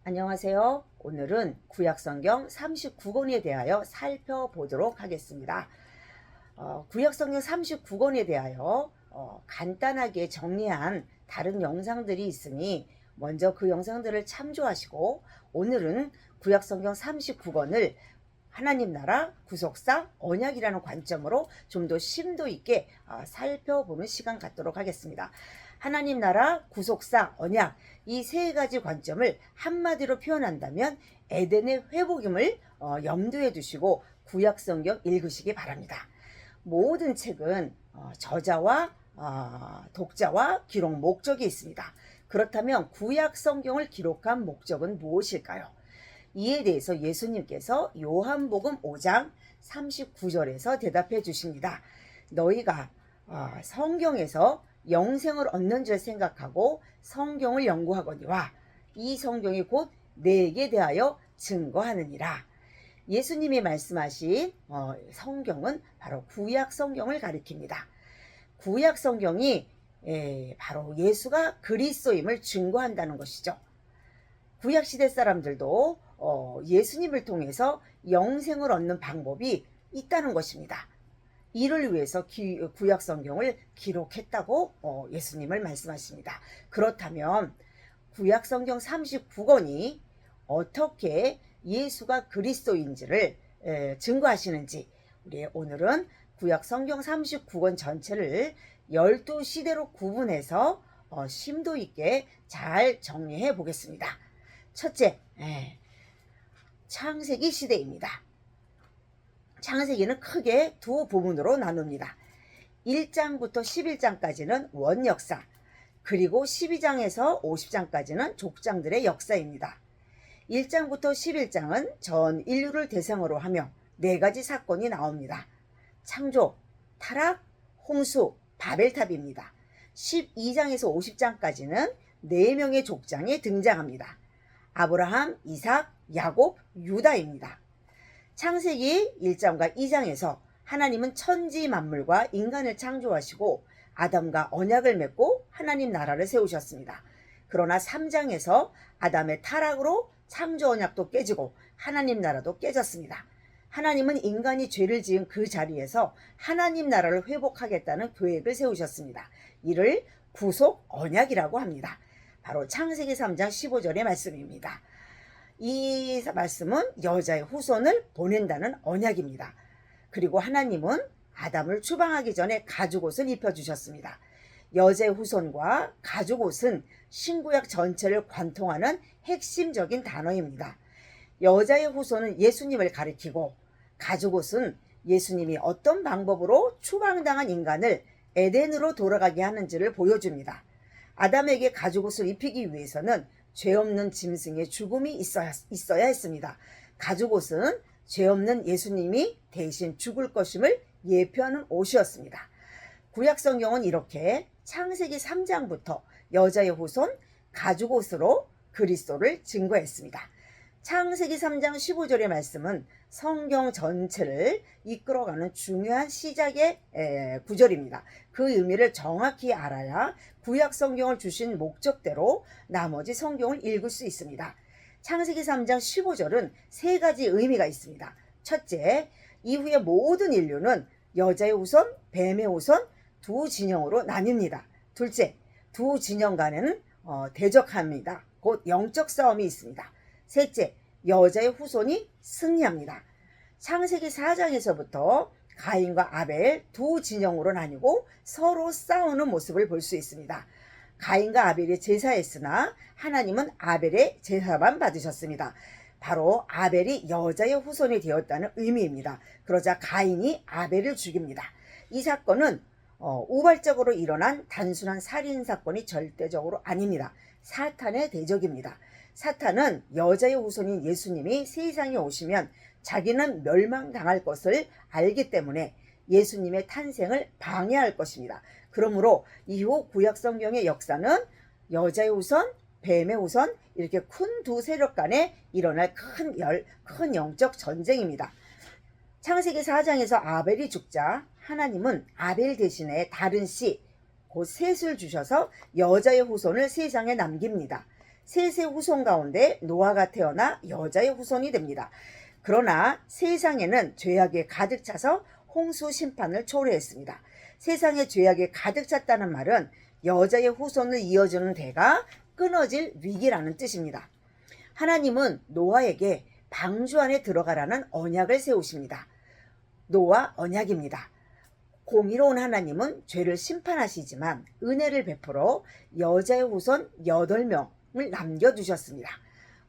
안녕하세요. 오늘은 구약성경 39권에 대하여 살펴보도록 하겠습니다. 구약성경 39권에 대하여 간단하게 정리한 다른 영상들이 있으니 먼저 그 영상들을 참조하시고 오늘은 구약성경 39권을 하나님 나라, 구속사, 언약이라는 관점으로 좀 더 심도 있게 살펴보는 시간 갖도록 하겠습니다. 하나님 나라, 구속사, 언약 이 세 가지 관점을 한마디로 표현한다면 에덴의 회복임을 염두에 두시고 구약성경 읽으시기 바랍니다. 모든 책은 저자와 독자와 기록 목적이 있습니다. 그렇다면 구약성경을 기록한 목적은 무엇일까요? 이에 대해서 예수님께서 요한복음 5장 39절에서 대답해 주십니다. 너희가 성경에서 영생을 얻는 줄 생각하고 성경을 연구하거니와 이 성경이 곧 내게 대하여 증거하느니라. 예수님이 말씀하신 성경은 바로 구약 성경을 가리킵니다. 구약 성경이 바로 예수가 그리스도임을 증거한다는 것이죠. 구약 시대 사람들도 예수님을 통해서 영생을 얻는 방법이 있다는 것입니다. 이를 위해서 구약 성경을 기록했다고 예수님을 말씀하십니다. 그렇다면 구약 성경 39권이 어떻게 예수가 그리스도인지를 증거하시는지 우리 오늘은 구약 성경 39권 전체를 12시대로 구분해서 심도 있게 잘 정리해 보겠습니다. 첫째, 창세기 시대입니다. 창세기는 크게 두 부분으로 나눕니다. 1장부터 11장까지는 원역사, 그리고 12장에서 50장까지는 족장들의 역사입니다. 1장부터 11장은 전 인류를 대상으로 하며 네 가지 사건이 나옵니다. 창조, 타락, 홍수, 바벨탑입니다. 12장에서 50장까지는 4명의 족장이 등장합니다. 아브라함, 이삭, 야곱, 유다입니다. 창세기 1장과 2장에서 하나님은 천지 만물과 인간을 창조하시고 아담과 언약을 맺고 하나님 나라를 세우셨습니다. 그러나 3장에서 아담의 타락으로 창조 언약도 깨지고 하나님 나라도 깨졌습니다. 하나님은 인간이 죄를 지은 그 자리에서 하나님 나라를 회복하겠다는 계획을 세우셨습니다. 이를 구속 언약이라고 합니다. 바로 창세기 3장 15절의 말씀입니다. 이 말씀은 여자의 후손을 보낸다는 언약입니다. 그리고 하나님은 아담을 추방하기 전에 가죽옷을 입혀주셨습니다. 여자의 후손과 가죽옷은 신구약 전체를 관통하는 핵심적인 단어입니다. 여자의 후손은 예수님을 가리키고 가죽옷은 예수님이 어떤 방법으로 추방당한 인간을 에덴으로 돌아가게 하는지를 보여줍니다. 아담에게 가죽옷을 입히기 위해서는 죄 없는 짐승의 죽음이 있어야 했습니다. 가죽옷은 죄 없는 예수님이 대신 죽을 것임을 예표하는 옷이었습니다. 구약 성경은 이렇게 창세기 3장부터 여자의 후손 가죽옷으로 그리스도를 증거했습니다. 창세기 3장 15절의 말씀은 성경 전체를 이끌어가는 중요한 시작의 구절입니다. 그 의미를 정확히 알아야 구약 성경을 주신 목적대로 나머지 성경을 읽을 수 있습니다. 창세기 3장 15절은 세 가지 의미가 있습니다. 첫째, 이후에 모든 인류는 여자의 후손, 뱀의 후손 두 진영으로 나뉩니다. 둘째, 두 진영 간에는 대적합니다. 곧 영적 싸움이 있습니다. 셋째, 여자의 후손이 승리합니다. 창세기 4장에서부터 가인과 아벨 두 진영으로 나뉘고 서로 싸우는 모습을 볼 수 있습니다. 가인과 아벨이 제사했으나 하나님은 아벨의 제사만 받으셨습니다. 바로 아벨이 여자의 후손이 되었다는 의미입니다. 그러자 가인이 아벨을 죽입니다. 이 사건은 우발적으로 일어난 단순한 살인사건이 절대적으로 아닙니다. 사탄의 대적입니다. 사탄은 여자의 후손인 예수님이 세상에 오시면 자기는 멸망당할 것을 알기 때문에 예수님의 탄생을 방해할 것입니다. 그러므로 이후 구약성경의 역사는 여자의 후손, 뱀의 후손 이렇게 큰 두 세력 간에 일어날 큰 영적 전쟁입니다. 창세기 4장에서 아벨이 죽자 하나님은 아벨 대신에 다른 씨, 곧 셋을 주셔서 여자의 후손을 세상에 남깁니다. 셋의 후손 가운데 노아가 태어나 여자의 후손이 됩니다. 그러나 세상에는 죄악이 가득 차서 홍수 심판을 초래했습니다. 세상에 죄악이 가득 찼다는 말은 여자의 후손을 이어주는 대가 끊어질 위기라는 뜻입니다. 하나님은 노아에게 방주 안에 들어가라는 언약을 세우십니다. 노아 언약입니다. 공의로운 하나님은 죄를 심판하시지만 은혜를 베풀어 여자의 후손 8명을 남겨두셨습니다.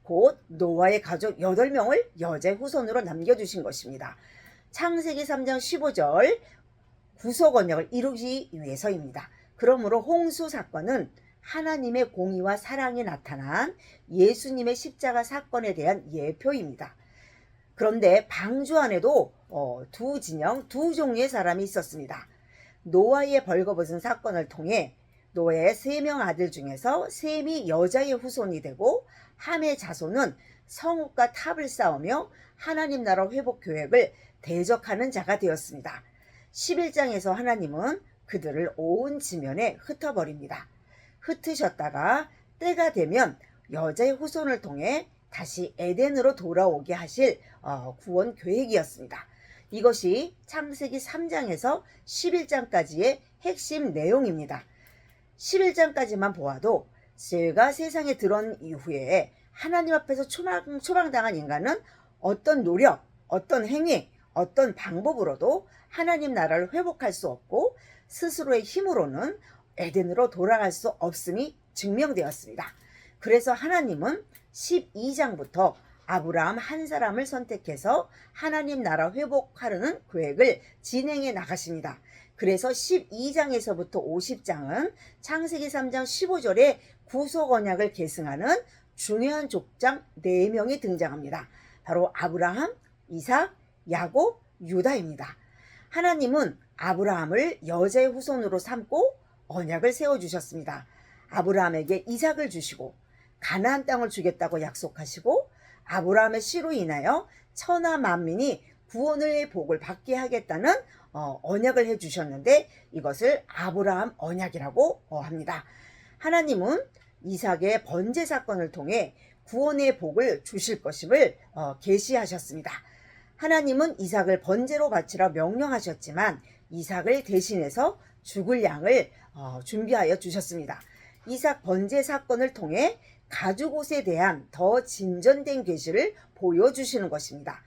곧 노아의 가족 8명을 여자의 후손으로 남겨두신 것입니다. 창세기 3장 15절 구속 언약을 이루기 위해서입니다. 그러므로 홍수 사건은 하나님의 공의와 사랑이 나타난 예수님의 십자가 사건에 대한 예표입니다. 그런데 방주 안에도 두 진영, 두 종류의 사람이 있었습니다. 노아의 벌거벗은 사건을 통해 노아의 3명 아들 중에서 셈이 여자의 후손이 되고 함의 자손은 성읍과 탑을 쌓으며 하나님 나라 회복 계획을 대적하는 자가 되었습니다. 11장에서 하나님은 그들을 온 지면에 흩어버립니다. 흩으셨다가 때가 되면 여자의 후손을 통해 다시 에덴으로 돌아오게 하실 구원 계획이었습니다. 이것이 창세기 3장에서 11장까지의 핵심 내용입니다. 11장까지만 보아도 죄가 세상에 들어온 이후에 하나님 앞에서 초방당한 인간은 어떤 노력, 어떤 행위, 어떤 방법으로도 하나님 나라를 회복할 수 없고 스스로의 힘으로는 에덴으로 돌아갈 수 없음이 증명되었습니다. 그래서 하나님은 12장부터 아브라함 한 사람을 선택해서 하나님 나라 회복하려는 계획을 진행해 나가십니다. 그래서 12장에서부터 50장은 창세기 3장 15절에 구속 언약을 계승하는 중요한 족장 4명이 등장합니다. 바로 아브라함, 이삭, 야곱, 유다입니다. 하나님은 아브라함을 여자의 후손으로 삼고 언약을 세워주셨습니다. 아브라함에게 이삭을 주시고 가나안 땅을 주겠다고 약속하시고 아브라함의 씨로 인하여 천하 만민이 구원의 복을 받게 하겠다는 언약을 해주셨는데 이것을 아브라함 언약이라고 합니다. 하나님은 이삭의 번제 사건을 통해 구원의 복을 주실 것임을 계시하셨습니다. 하나님은 이삭을 번제로 바치라 명령하셨지만 이삭을 대신해서 죽을 양을 준비하여 주셨습니다. 이삭 번제 사건을 통해 가죽옷에 대한 더 진전된 계시를 보여주시는 것입니다.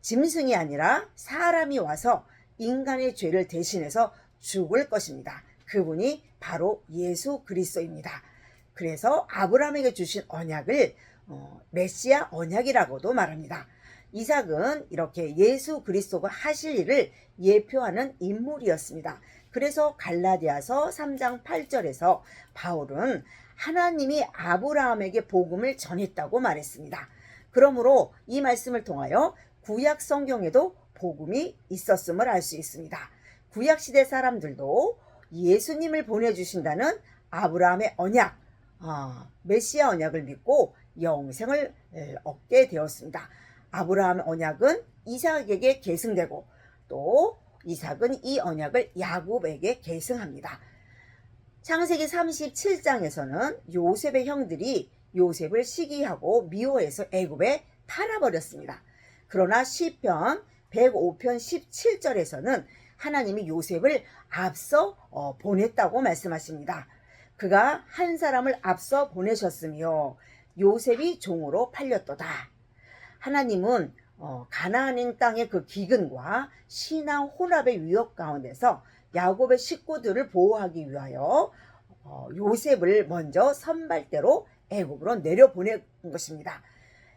짐승이 아니라 사람이 와서 인간의 죄를 대신해서 죽을 것입니다. 그분이 바로 예수 그리스도입니다. 그래서 아브라함에게 주신 언약을 메시아 언약이라고도 말합니다. 이삭은 이렇게 예수 그리스도가 하실 일을 예표하는 인물이었습니다. 그래서 갈라디아서 3장 8절에서 바울은 하나님이 아브라함에게 복음을 전했다고 말했습니다. 그러므로 이 말씀을 통하여 구약 성경에도 복음이 있었음을 알 수 있습니다. 구약 시대 사람들도 예수님을 보내주신다는 아브라함의 언약, 메시아 언약을 믿고 영생을 얻게 되었습니다. 아브라함의 언약은 이삭에게 계승되고 또 이삭은 이 언약을 야곱에게 계승합니다. 창세기 37장에서는 요셉의 형들이 요셉을 시기하고 미워해서 애굽에 팔아버렸습니다. 그러나 시편 105편 17절에서는 하나님이 요셉을 앞서 보냈다고 말씀하십니다. 그가 한 사람을 앞서 보내셨으며 요셉이 종으로 팔렸도다. 하나님은 가나안 땅의 그 기근과 신앙 혼합의 위협 가운데서 야곱의 식구들을 보호하기 위하여 요셉을 먼저 선발대로 애굽으로 내려보낸 것입니다.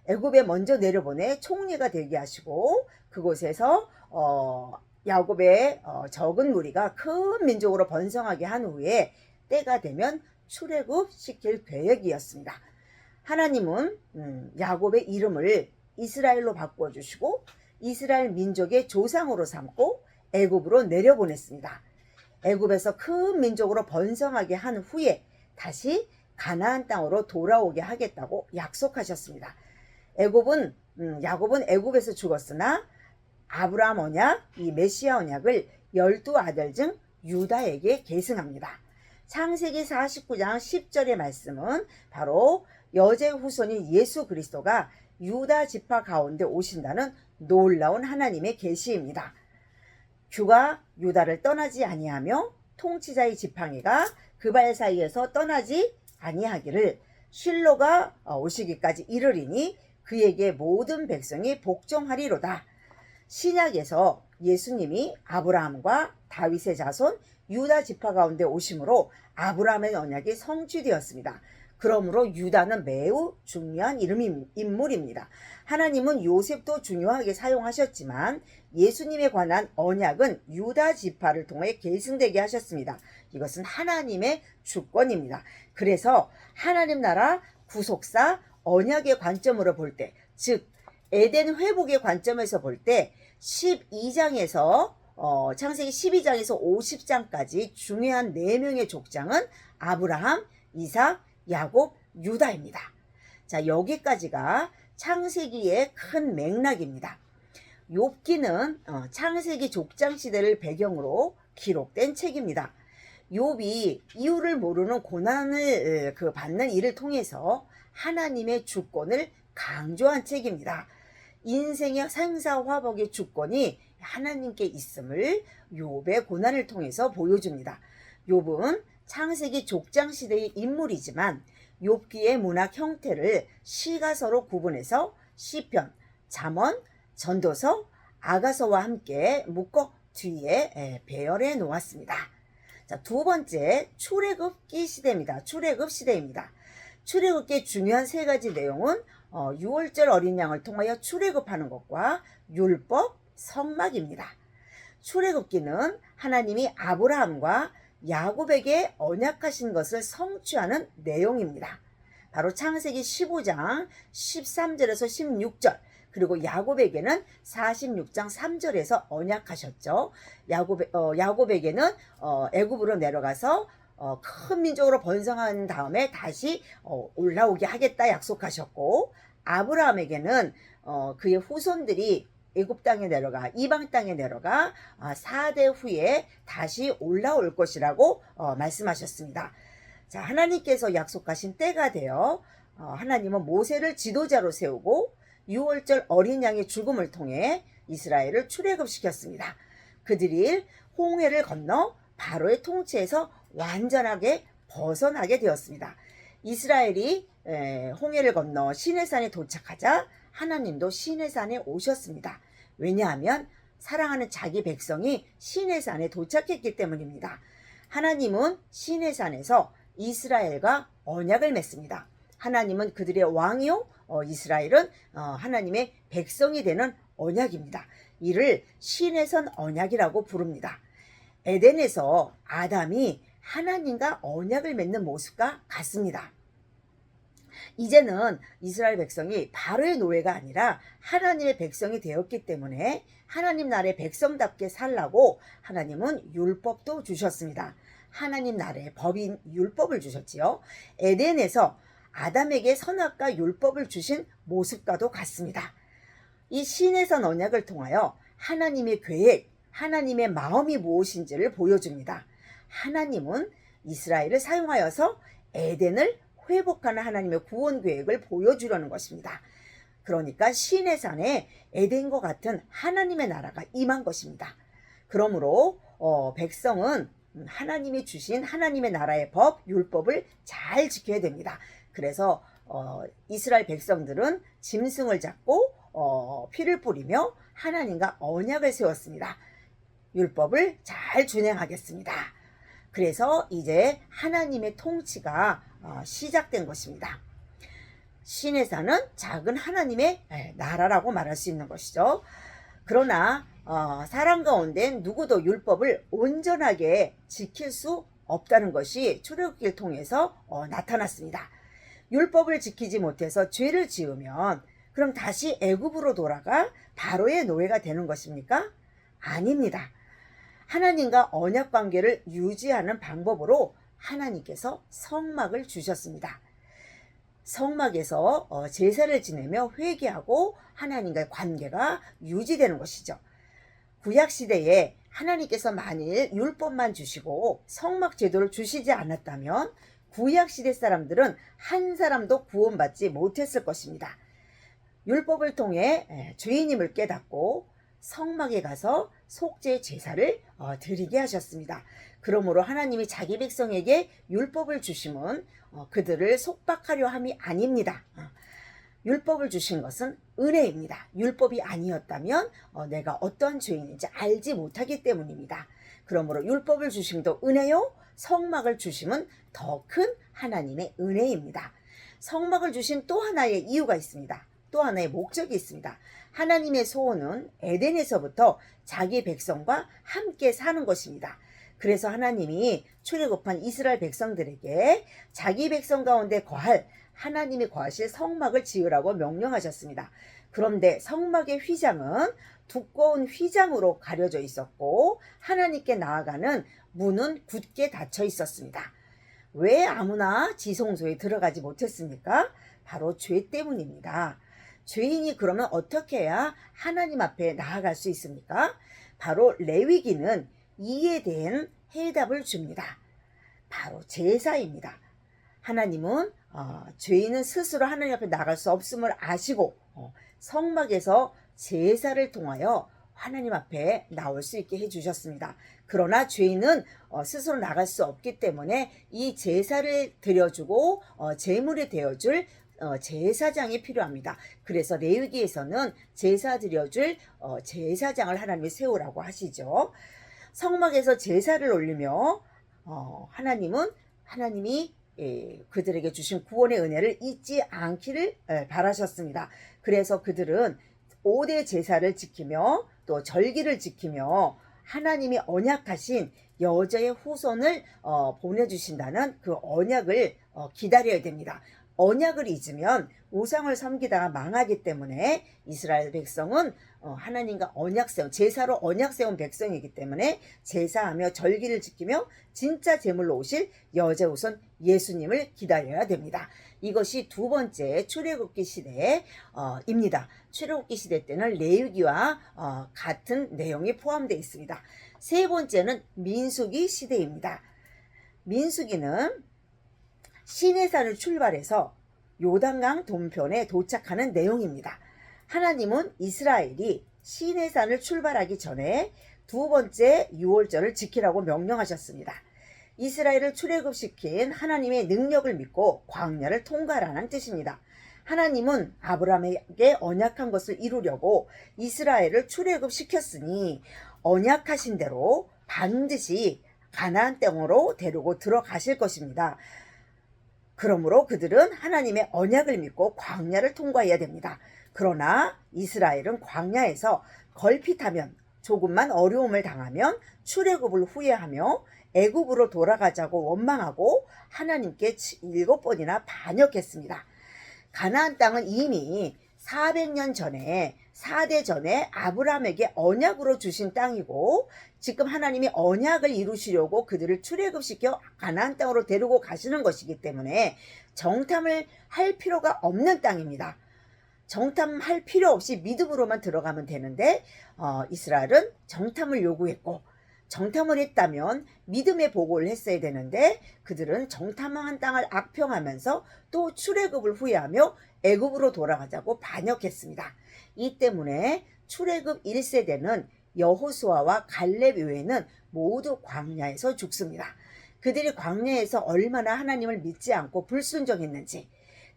애굽에 먼저 내려보내 총리가 되게 하시고 그곳에서 야곱의 적은 무리가 큰 민족으로 번성하게 한 후에 때가 되면 출애굽시킬 계획이었습니다. 하나님은 야곱의 이름을 이스라엘로 바꿔주시고 이스라엘 민족의 조상으로 삼고 애굽으로 내려보냈습니다. 애굽에서 큰 민족으로 번성하게 한 후에 다시 가나안 땅으로 돌아오게 하겠다고 약속하셨습니다. 야곱은 애굽에서 죽었으나 아브라함 언약, 이 메시아 언약을 12 아들 중 유다에게 계승합니다. 창세기 49장 10절의 말씀은 바로 여자의 후손인 예수 그리스도가 유다 지파 가운데 오신다는 놀라운 하나님의 계시입니다. 주가 유다를 떠나지 아니하며 통치자의 지팡이가 그 발 사이에서 떠나지 아니하기를 실로가 오시기까지 이르리니 그에게 모든 백성이 복종하리로다. 신약에서 예수님이 아브라함과 다윗의 자손 유다 지파 가운데 오심으로 아브라함의 언약이 성취되었습니다. 그러므로 유다는 매우 중요한 인물입니다. 하나님은 요셉도 중요하게 사용하셨지만 예수님에 관한 언약은 유다 지파를 통해 계승되게 하셨습니다. 이것은 하나님의 주권입니다. 그래서 하나님 나라 구속사 언약의 관점으로 볼 때, 즉 에덴 회복의 관점에서 볼 때 12장에서 창세기 12장에서 50장까지 중요한 4명의 족장은 아브라함, 이삭, 야곱, 유다입니다. 자, 여기까지가 창세기의 큰 맥락입니다. 욥기는 창세기 족장 시대를 배경으로 기록된 책입니다. 욥이 이유를 모르는 고난을 받는 일을 통해서 하나님의 주권을 강조한 책입니다. 인생의 생사화복의 주권이 하나님께 있음을 욥의 고난을 통해서 보여줍니다. 욥은 창세기 족장 시대의 인물이지만 욥기의 문학 형태를 시가서로 구분해서 시편, 잠언, 전도서, 아가서와 함께 묶어 뒤에 배열해 놓았습니다. 자, 두 번째 출애굽기 시대입니다. 출애굽 시대입니다. 출애굽기의 중요한 3가지 내용은 6월절 어린 양을 통하여 출애굽하는 것과 율법, 성막입니다. 출애굽기는 하나님이 아브라함과 야곱에게 언약하신 것을 성취하는 내용입니다. 바로 창세기 15장 13절에서 16절, 그리고 야곱에게는 46장 3절에서 언약하셨죠. 야곱에게는 애굽으로 내려가서 큰 민족으로 번성한 다음에 다시 올라오게 하겠다 약속하셨고, 아브라함에게는 그의 후손들이 애굽 땅에 내려가 이방 땅에 내려가 4대 후에 다시 올라올 것이라고 말씀하셨습니다. 자, 하나님께서 약속하신 때가 되어 하나님은 모세를 지도자로 세우고 6월절 어린 양의 죽음을 통해 이스라엘을 출애굽시켰습니다. 그들이 홍해를 건너 바로의 통치에서 완전하게 벗어나게 되었습니다. 이스라엘이 홍해를 건너 시내산에 도착하자 하나님도 시내산에 오셨습니다. 왜냐하면 사랑하는 자기 백성이 시내산에 도착했기 때문입니다. 하나님은 시내산에서 이스라엘과 언약을 맺습니다. 하나님은 그들의 왕이요, 이스라엘은 하나님의 백성이 되는 언약입니다. 이를 시내산 언약이라고 부릅니다. 에덴에서 아담이 하나님과 언약을 맺는 모습과 같습니다. 이제는 이스라엘 백성이 바로의 노예가 아니라 하나님의 백성이 되었기 때문에 하나님 나라의 백성답게 살라고 하나님은 율법도 주셨습니다. 하나님 나라의 법인 율법을 주셨지요. 에덴에서 아담에게 선악과 율법을 주신 모습과도 같습니다. 이 시내산 언약을 통하여 하나님의 계획, 하나님의 마음이 무엇인지를 보여줍니다. 하나님은 이스라엘을 사용하여서 에덴을 회복하는 하나님의 구원 계획을 보여주려는 것입니다. 그러니까 시내산에 에덴과 같은 하나님의 나라가 임한 것입니다. 그러므로 백성은 하나님이 주신 하나님의 나라의 법, 율법을 잘 지켜야 됩니다. 그래서 이스라엘 백성들은 짐승을 잡고 피를 뿌리며 하나님과 언약을 세웠습니다. 율법을 잘 준행하겠습니다. 그래서 이제 하나님의 통치가 시작된 것입니다. 시내산은 작은 하나님의 나라라고 말할 수 있는 것이죠. 그러나 사람 가운데 누구도 율법을 온전하게 지킬 수 없다는 것이 출애굽기를 통해서 나타났습니다. 율법을 지키지 못해서 죄를 지으면 그럼 다시 애굽으로 돌아가 바로의 노예가 되는 것입니까? 아닙니다. 하나님과 언약 관계를 유지하는 방법으로 하나님께서 성막을 주셨습니다. 성막에서 제사를 지내며 회개하고 하나님과의 관계가 유지되는 것이죠. 구약시대에 하나님께서 만일 율법만 주시고 성막 제도를 주시지 않았다면 구약시대 사람들은 한 사람도 구원받지 못했을 것입니다. 율법을 통해 죄인임을 깨닫고 성막에 가서 속죄 제사를 드리게 하셨습니다. 그러므로 하나님이 자기 백성에게 율법을 주심은 그들을 속박하려 함이 아닙니다. 율법을 주신 것은 은혜입니다. 율법이 아니었다면 내가 어떤 죄인인지 알지 못하기 때문입니다. 그러므로 율법을 주심도 은혜요, 성막을 주심은 더 큰 하나님의 은혜입니다. 성막을 주신 또 하나의 이유가 있습니다. 또 하나의 목적이 있습니다. 하나님의 소원은 에덴에서부터 자기 백성과 함께 사는 것입니다. 그래서 하나님이 출애굽한 이스라엘 백성들에게 자기 백성 가운데 하나님이 거하실 성막을 지으라고 명령하셨습니다. 그런데 성막의 휘장은 두꺼운 휘장으로 가려져 있었고 하나님께 나아가는 문은 굳게 닫혀 있었습니다. 왜 아무나 지성소에 들어가지 못했습니까? 바로 죄 때문입니다. 죄인이 그러면 어떻게 해야 하나님 앞에 나아갈 수 있습니까? 바로 레위기는 이에 대한 해답을 줍니다. 바로 제사입니다. 하나님은 죄인은 스스로 하나님 앞에 나갈 수 없음을 아시고 성막에서 제사를 통하여 하나님 앞에 나올 수 있게 해주셨습니다. 그러나 죄인은 스스로 나갈 수 없기 때문에 이 제사를 드려주고 제물이 되어줄 제사장이 필요합니다. 그래서 레위기에서는 제사 드려줄 제사장을 하나님이 세우라고 하시죠. 성막에서 제사를 올리며 하나님이 그들에게 주신 구원의 은혜를 잊지 않기를 바라셨습니다. 그래서 그들은 5대 제사를 지키며 또 절기를 지키며 하나님이 언약하신 여자의 후손을 보내주신다는 그 언약을 기다려야 됩니다. 언약을 잊으면 우상을 섬기다가 망하기 때문에 이스라엘 백성은 하나님과 제사로 언약 세운 백성이기 때문에 제사하며 절기를 지키며 진짜 제물로 오실 여자 후손 예수님을 기다려야 됩니다. 이것이 두 번째 출애굽기 시대입니다. 출애굽기 시대 때는 레위기와 같은 내용이 포함되어 있습니다. 세 번째는 민수기 시대입니다. 민수기는 시내산을 출발해서 요단강 동편에 도착하는 내용입니다. 하나님은 이스라엘이 시내산을 출발하기 전에 두 번째 유월절을 지키라고 명령하셨습니다. 이스라엘을 출애굽시킨 하나님의 능력을 믿고 광야를 통과하라는 뜻입니다. 하나님은 아브라함에게 언약한 것을 이루려고 이스라엘을 출애굽시켰으니 언약하신 대로 반드시 가나안 땅으로 데리고 들어가실 것입니다. 그러므로 그들은 하나님의 언약을 믿고 광야를 통과해야 됩니다. 그러나 이스라엘은 광야에서 걸핏하면 조금만 어려움을 당하면 출애굽을 후회하며 애굽으로 돌아가자고 원망하고 하나님께 7번이나 반역했습니다. 가나안 땅은 이미 400년 전에 4대 전에 아브라함에게 언약으로 주신 땅이고 지금 하나님이 언약을 이루시려고 그들을 출애굽시켜 가나안 땅으로 데리고 가시는 것이기 때문에 정탐을 할 필요가 없는 땅입니다. 정탐할 필요 없이 믿음으로만 들어가면 되는데 이스라엘은 정탐을 요구했고 정탐을 했다면 믿음의 보고를 했어야 되는데 그들은 정탐한 땅을 악평하면서 또 출애굽을 후회하며 애굽으로 돌아가자고 반역했습니다. 이 때문에 출애굽 1세대는 여호수아와 갈렙 외에는 모두 광야에서 죽습니다. 그들이 광야에서 얼마나 하나님을 믿지 않고 불순종했는지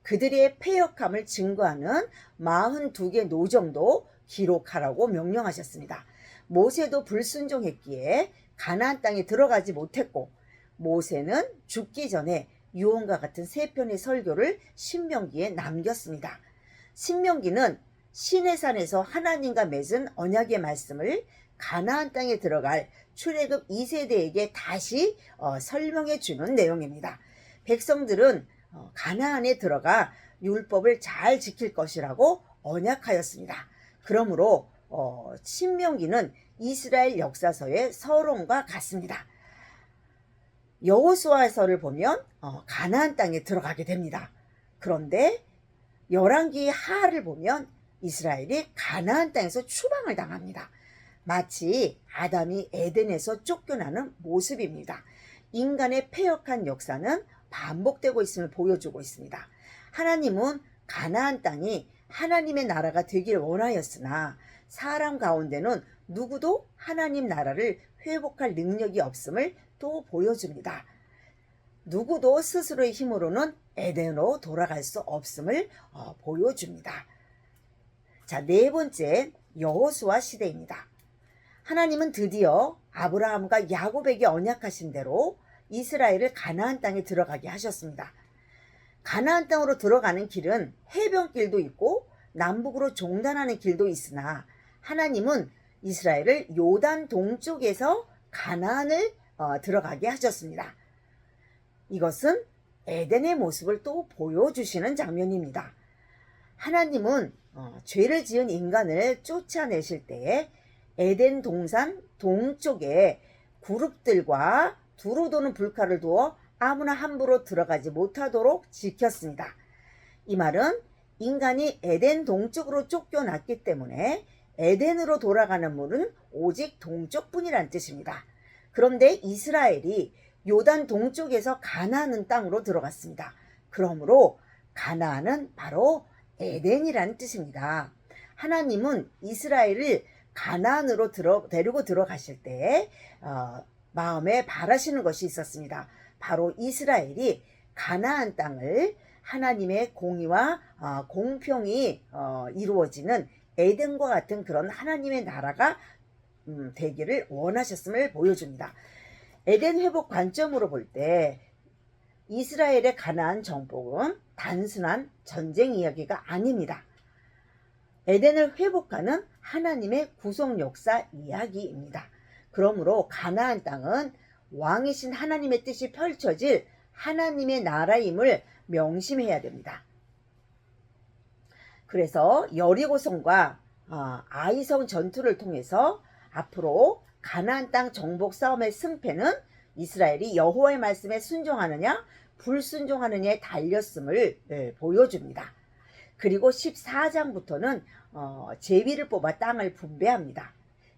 그들의 패역함을 증거하는 42개 노정도 기록하라고 명령하셨습니다. 모세도 불순종했기에 가나안 땅에 들어가지 못했고 모세는 죽기 전에 유언과 같은 3편의 설교를 신명기에 남겼습니다. 신명기는 시내산에서 하나님과 맺은 언약의 말씀을 가나안 땅에 들어갈 출애굽 2세대에게 다시 설명해 주는 내용입니다. 백성들은 가나안에 들어가 율법을 잘 지킬 것이라고 언약하였습니다. 그러므로 신명기는 이스라엘 역사서의 서론과 같습니다. 여호수아서를 보면 가나안 땅에 들어가게 됩니다. 그런데 열왕기 하를 보면 이스라엘이 가나안 땅에서 추방을 당합니다. 마치 아담이 에덴에서 쫓겨나는 모습입니다. 인간의 패역한 역사는 반복되고 있음을 보여주고 있습니다. 하나님은 가나안 땅이 하나님의 나라가 되길 원하였으나 사람 가운데는 누구도 하나님 나라를 회복할 능력이 없음을 또 보여줍니다. 누구도 스스로의 힘으로는 에덴으로 돌아갈 수 없음을 보여줍니다. 자, 네 번째, 여호수아 시대입니다. 하나님은 드디어 아브라함과 야곱에게 언약하신 대로 이스라엘을 가나안 땅에 들어가게 하셨습니다. 가나안 땅으로 들어가는 길은 해변길도 있고 남북으로 종단하는 길도 있으나 하나님은 이스라엘을 요단 동쪽에서 가나안을 들어가게 하셨습니다. 이것은 에덴의 모습을 또 보여주시는 장면입니다. 하나님은 죄를 지은 인간을 쫓아내실 때에 에덴 동산 동쪽에 그룹들과 두루 도는 불칼을 두어 아무나 함부로 들어가지 못하도록 지켰습니다. 이 말은 인간이 에덴 동쪽으로 쫓겨났기 때문에 에덴으로 돌아가는 문은 오직 동쪽뿐이란 뜻입니다. 그런데 이스라엘이 요단 동쪽에서 가나안 땅으로 들어갔습니다. 그러므로 가나안은 바로 에덴이라는 뜻입니다. 하나님은 이스라엘을 가나안으로 데리고 들어가실 때 마음에 바라시는 것이 있었습니다. 바로 이스라엘이 가나안 땅을 하나님의 공의와 공평이 이루어지는 에덴과 같은 그런 하나님의 나라가 되기를 원하셨음을 보여줍니다. 에덴 회복 관점으로 볼 때 이스라엘의 가나안 정복은 단순한 전쟁 이야기가 아닙니다. 에덴을 회복하는 하나님의 구속 역사 이야기입니다. 그러므로 가나안 땅은 왕이신 하나님의 뜻이 펼쳐질 하나님의 나라임을 명심해야 됩니다. 그래서 여리고성과 아이성 전투를 통해서 앞으로 가나안 땅 정복 싸움의 승패는 이스라엘이 여호와의 말씀에 순종하느냐 불순종하느냐에 달렸음을 보여줍니다. 그리고 14장부터는 제비를 뽑아 땅을 분배합니다.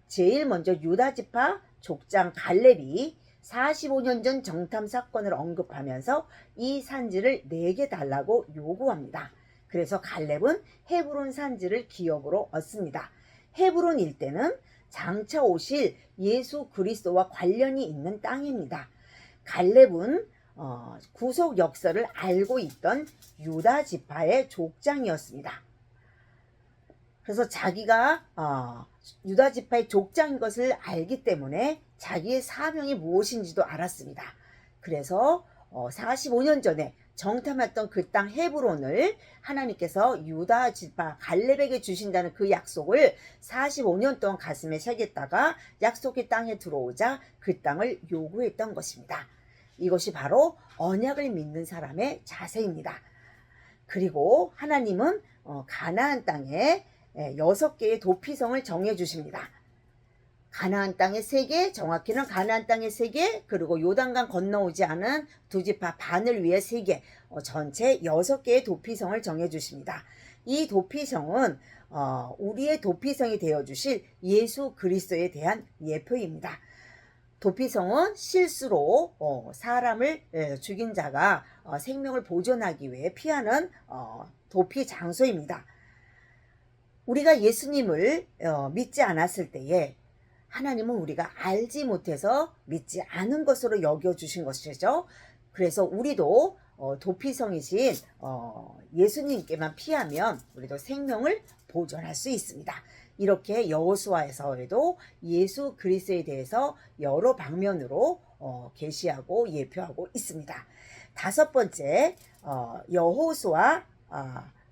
제일 먼저 유다지파 족장 갈렙이 45년 전 정탐 사건을 언급하면서 이 산지를 내게 달라고 요구합니다. 그래서 갈렙은 헤브론 산지를 기업으로 얻습니다. 헤브론 일대는 장차 오실 예수 그리스도와 관련이 있는 땅입니다. 갈렙은 구속 역사를 알고 있던 유다 지파의 족장이었습니다. 그래서 자기가 유다 지파의 족장인 것을 알기 때문에 자기의 사명이 무엇인지도 알았습니다. 그래서 45년 전에 정탐했던 그 땅 헤브론을 하나님께서 유다 지파 갈렙에게 주신다는 그 약속을 45년 동안 가슴에 새겼다가 약속의 땅에 들어오자 그 땅을 요구했던 것입니다. 이것이 바로 언약을 믿는 사람의 자세입니다. 그리고 하나님은 가나안 땅에 6개의 도피성을 정해 주십니다. 가나안 땅의 3개, 정확히는 가나안 땅의 3개, 그리고 요단강 건너오지 않은 두 지파 반을 위해 3개, 전체 6개의 도피성을 정해 주십니다. 이 도피성은 우리의 도피성이 되어 주실 예수 그리스도에 대한 예표입니다. 도피성은 실수로 사람을 죽인 자가 생명을 보존하기 위해 피하는 도피 장소입니다. 우리가 예수님을 믿지 않았을 때에 하나님은 우리가 알지 못해서 믿지 않은 것으로 여겨주신 것이죠. 그래서 우리도 도피성이신 예수님께만 피하면 우리도 생명을 보존할 수 있습니다. 이렇게 여호수아에서도 예수 그리스도에 대해서 여러 방면으로 계시하고 예표하고 있습니다. 5번째, 여호수아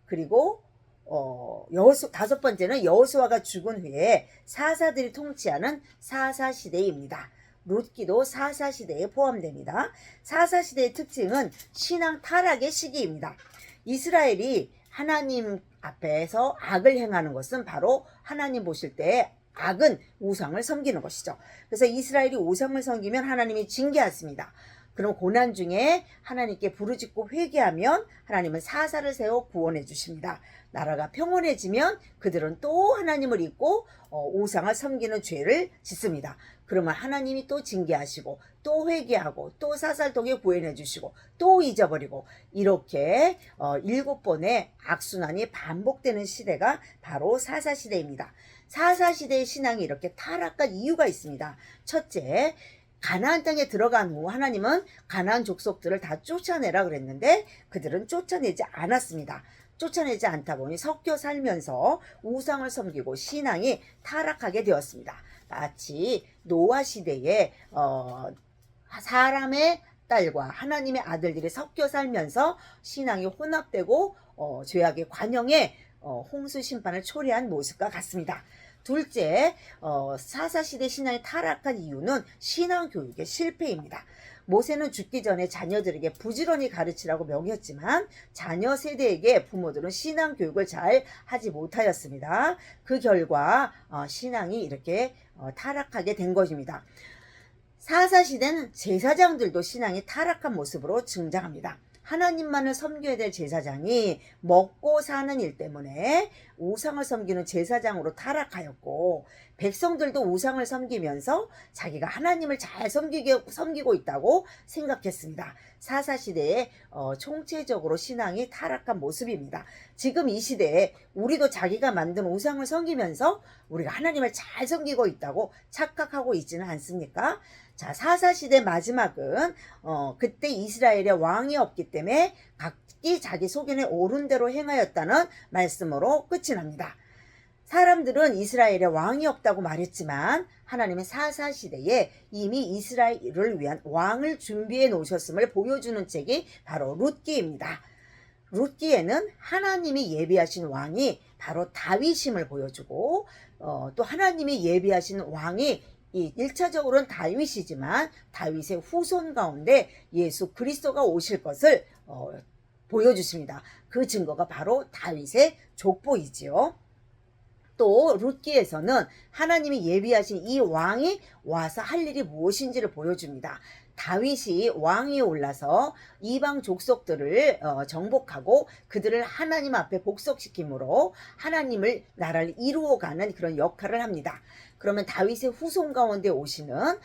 그리고 5번째는 여호수아가 죽은 후에 사사들이 통치하는 사사시대입니다. 룻기도 사사시대에 포함됩니다. 사사시대의 특징은 신앙 타락의 시기입니다. 이스라엘이 하나님 앞에서 악을 행하는 것은 바로 하나님 보실 때 악은 우상을 섬기는 것이죠. 그래서 이스라엘이 우상을 섬기면 하나님이 징계하십니다. 그럼 고난 중에 하나님께 부르짖고 회개하면 하나님은 사사를 세워 구원해 주십니다. 나라가 평온해지면 그들은 또 하나님을 잊고 우상을 섬기는 죄를 짓습니다. 그러면 하나님이 또 징계하시고 또 회개하고 또 사사를 통해 구원해 주시고 또 잊어버리고 이렇게 7번의 악순환이 반복되는 시대가 바로 사사시대입니다. 사사시대의 신앙이 이렇게 타락한 이유가 있습니다. 첫째, 가나안 땅에 들어간 후 하나님은 가나안 족속들을 다 쫓아내라 그랬는데 그들은 쫓아내지 않았습니다. 쫓아내지 않다 보니 섞여 살면서 우상을 섬기고 신앙이 타락하게 되었습니다. 마치 노아 시대에 사람의 딸과 하나님의 아들들이 섞여 살면서 신앙이 혼합되고 죄악의 관영에 홍수 심판을 초래한 모습과 같습니다. 둘째, 사사시대 신앙이 타락한 이유는 신앙교육의 실패입니다. 모세는 죽기 전에 자녀들에게 부지런히 가르치라고 명했지만 자녀 세대에게 부모들은 신앙교육을 잘 하지 못하였습니다. 그 결과 신앙이 이렇게 타락하게 된 것입니다. 사사시대는 제사장들도 신앙이 타락한 모습으로 등장합니다. 하나님만을 섬겨야 될 제사장이 먹고 사는 일 때문에 우상을 섬기는 제사장으로 타락하였고 백성들도 우상을 섬기면서 자기가 하나님을 잘 섬기고 있다고 생각했습니다. 사사시대에 총체적으로 신앙이 타락한 모습입니다. 지금 이 시대에 우리도 자기가 만든 우상을 섬기면서 우리가 하나님을 잘 섬기고 있다고 착각하고 있지는 않습니까? 자, 사사시대 마지막은 그때 이스라엘에 왕이 없기 때문에 각기 자기 속견에 옳은 대로 행하였다는 말씀으로 끝이 납니다. 사람들은 이스라엘에 왕이 없다고 말했지만 하나님은 사사시대에 이미 이스라엘을 위한 왕을 준비해 놓으셨음을 보여주는 책이 바로 룻기입니다. 룻기에는 하나님이 예비하신 왕이 바로 다윗임을 보여주고 또 하나님이 예비하신 왕이 1차적으로는 다윗이지만 다윗의 후손 가운데 예수 그리스도가 오실 것을 보여주십니다. 그 증거가 바로 다윗의 족보이지요. 또 룻기에서는 하나님이 예비하신 이 왕이 와서 할 일이 무엇인지를 보여줍니다. 다윗이 왕이 올라서 이방 족속들을 정복하고 그들을 하나님 앞에 복속시킴으로 하나님을 나라를 이루어가는 그런 역할을 합니다. 그러면 다윗의 후손 가운데 오시는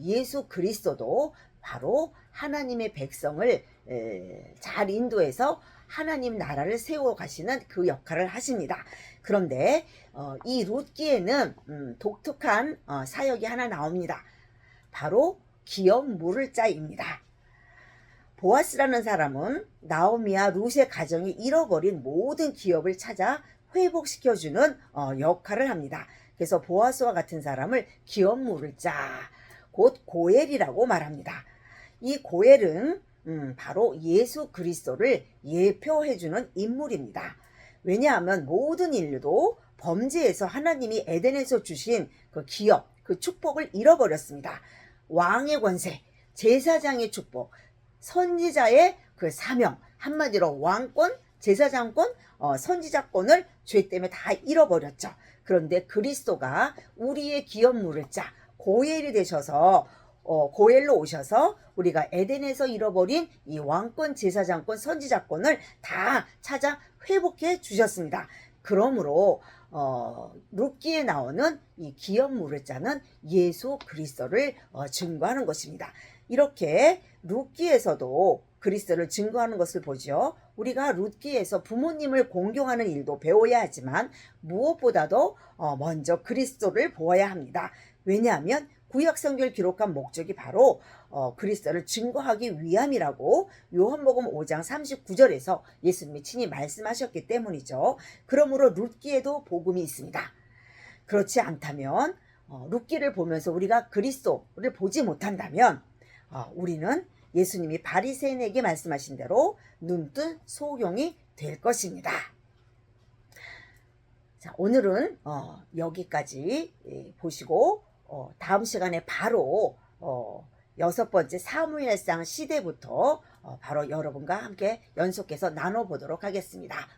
예수 그리스도도 바로 하나님의 백성을 잘 인도해서 하나님 나라를 세워 가시는 그 역할을 하십니다. 그런데 이 룻기에는 독특한 사역이 하나 나옵니다. 바로 기업 물을 자입니다. 보아스라는 사람은 나오미와 룻의 가정이 잃어버린 모든 기업을 찾아 회복시켜주는 역할을 합니다. 그래서 보아스와 같은 사람을 기업 물을 자, 곧 고엘이라고 말합니다. 이 고엘은 바로 예수 그리스도를 예표해주는 인물입니다. 왜냐하면 모든 인류도 범죄에서 하나님이 에덴에서 주신 그 기업, 그 축복을 잃어버렸습니다. 왕의 권세, 제사장의 축복, 선지자의 그 사명, 한마디로 왕권, 제사장권, 선지자권을 죄 때문에 다 잃어버렸죠. 그런데 그리스도가 우리의 기업 물을 자, 고엘이 되셔서 고엘로 오셔서 우리가 에덴에서 잃어버린 이 왕권, 제사장권, 선지자권을 다 찾아 회복해 주셨습니다. 그러므로 룻기에 나오는 이 기업 물을 자는 예수 그리스도를 증거하는 것입니다. 이렇게 룻기에서도 그리스도를 증거하는 것을 보죠. 우리가 룻기에서 부모님을 공경하는 일도 배워야 하지만 무엇보다도 먼저 그리스도를 보아야 합니다. 왜냐하면 구약성경을 기록한 목적이 바로 그리스도를 증거하기 위함이라고 요한복음 5장 39절에서 예수님이 친히 말씀하셨기 때문이죠. 그러므로 룻기에도 복음이 있습니다. 그렇지 않다면 룻기를 보면서 우리가 그리스도를 보지 못한다면 우리는 예수님이 바리새인에게 말씀하신 대로 눈뜬 소경이 될 것입니다. 자, 오늘은 여기까지 보시고 다음 시간에 바로 6번째 사무엘상 시대부터 바로 여러분과 함께 연속해서 나눠보도록 하겠습니다.